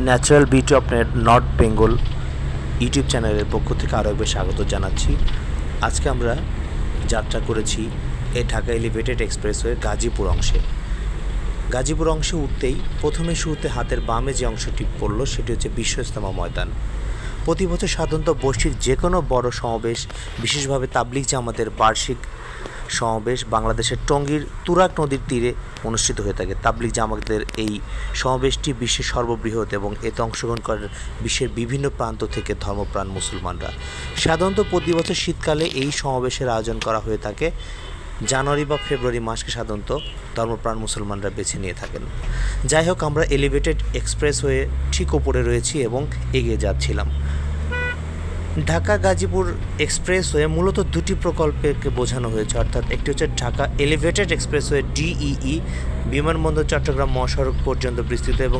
Natural beauty of north Bengal YouTube চ্যানেলের পক্ষ থেকে আরও একবার স্বাগত জানাচ্ছি। আজকে আমরা যাত্রা করেছি ঢাকা এলিভেটেড এক্সপ্রেসওয়ে গাজীপুর অংশে উঠতেই প্রথমে শুরুতে হাতের বামে যে অংশটি পড়ল সেটি হচ্ছে বিশ্ব ইজতেমা ময়দান। প্রতি বছর সাধারণত বর্ষির যে কোনো বড় সমাবেশ, বিশেষভাবে তাবলিগ জামাতের বার্ষিক সমাবেশ বাংলাদেশের টঙ্গীর তুরাগ নদীর তীরে অনুষ্ঠিত হয়ে থাকে। তাবলিগ জামাতের এই সমাবেশটি বিশ্বের সর্ববৃহৎ এবং এতে অংশগ্রহণ করেন বিশ্বের বিভিন্ন প্রান্ত থেকে ধর্মপ্রাণ মুসলমানরা। সাধারণত প্রতি বছর শীতকালে এই সমাবেশের আয়োজন করা হয়ে থাকে। জানুয়ারি বা ফেব্রুয়ারি মাসকে সাধারণত ধর্মপ্রাণ মুসলমানরা বেছে নিয়ে থাকেন। যাই হোক, আমরা এলিভেটেড এক্সপ্রেসওয়ে ঠিক ওপরে রয়েছি এবং এগিয়ে যাচ্ছিলাম। ঢাকা গাজীপুর এক্সপ্রেসওয়ে মূলত দুটি প্রকল্পকে বোঝানো হয়েছে, অর্থাৎ একটি হচ্ছে ঢাকা এলিভেটেড এক্সপ্রেসওয়ে ডিইই, বিমানবন্দর চট্টগ্রাম মহাসড়ক পর্যন্ত বিস্তৃত, এবং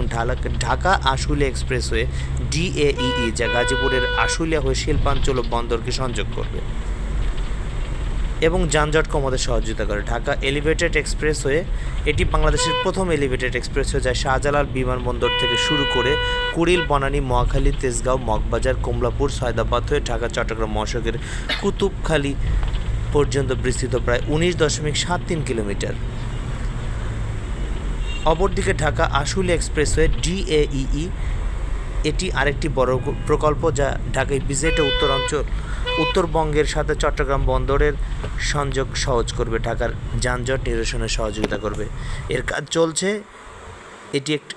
ঢাকা আশুলিয়া এক্সপ্রেসওয়ে ডিএইই, যা গাজীপুরের আশুলিয়া হয়ে শিল্পাঞ্চল ও বন্দরকে সংযোগ করবে এবং যানজট কমাতে সহযোগিতা করে। ঢাকা এলিভেটেড এক্সপ্রেসওয়ে এটি বাংলাদেশের প্রথম এলিভেটেড এক্সপ্রেসওয়ে, যা শাহজালাল বিমানবন্দর থেকে শুরু করে কুড়িল, বনানী, মহাখালী, তেজগাঁও, মগবাজার, কমলাপুর, সয়দাবাদ হয়ে ঢাকা চট্টগ্রাম মহাসড়কের কুতুবখালী পর্যন্ত বিস্তৃত প্রায় 19.73 কিলোমিটার। অপরদিকে ঢাকা আশুলিয়া এক্সপ্রেসওয়ে ডিএইই এটি আরেকটি বড় প্রকল্প, যা ঢাকা ইপিজেডে উত্তরবঙ্গের সাথে চট্টগ্রাম বন্দরের সংযোগ সহজ করবে, ঢাকার যানজট নিরসনে সহযোগিতা করবে। এর কাজ চলছে। এটি একটি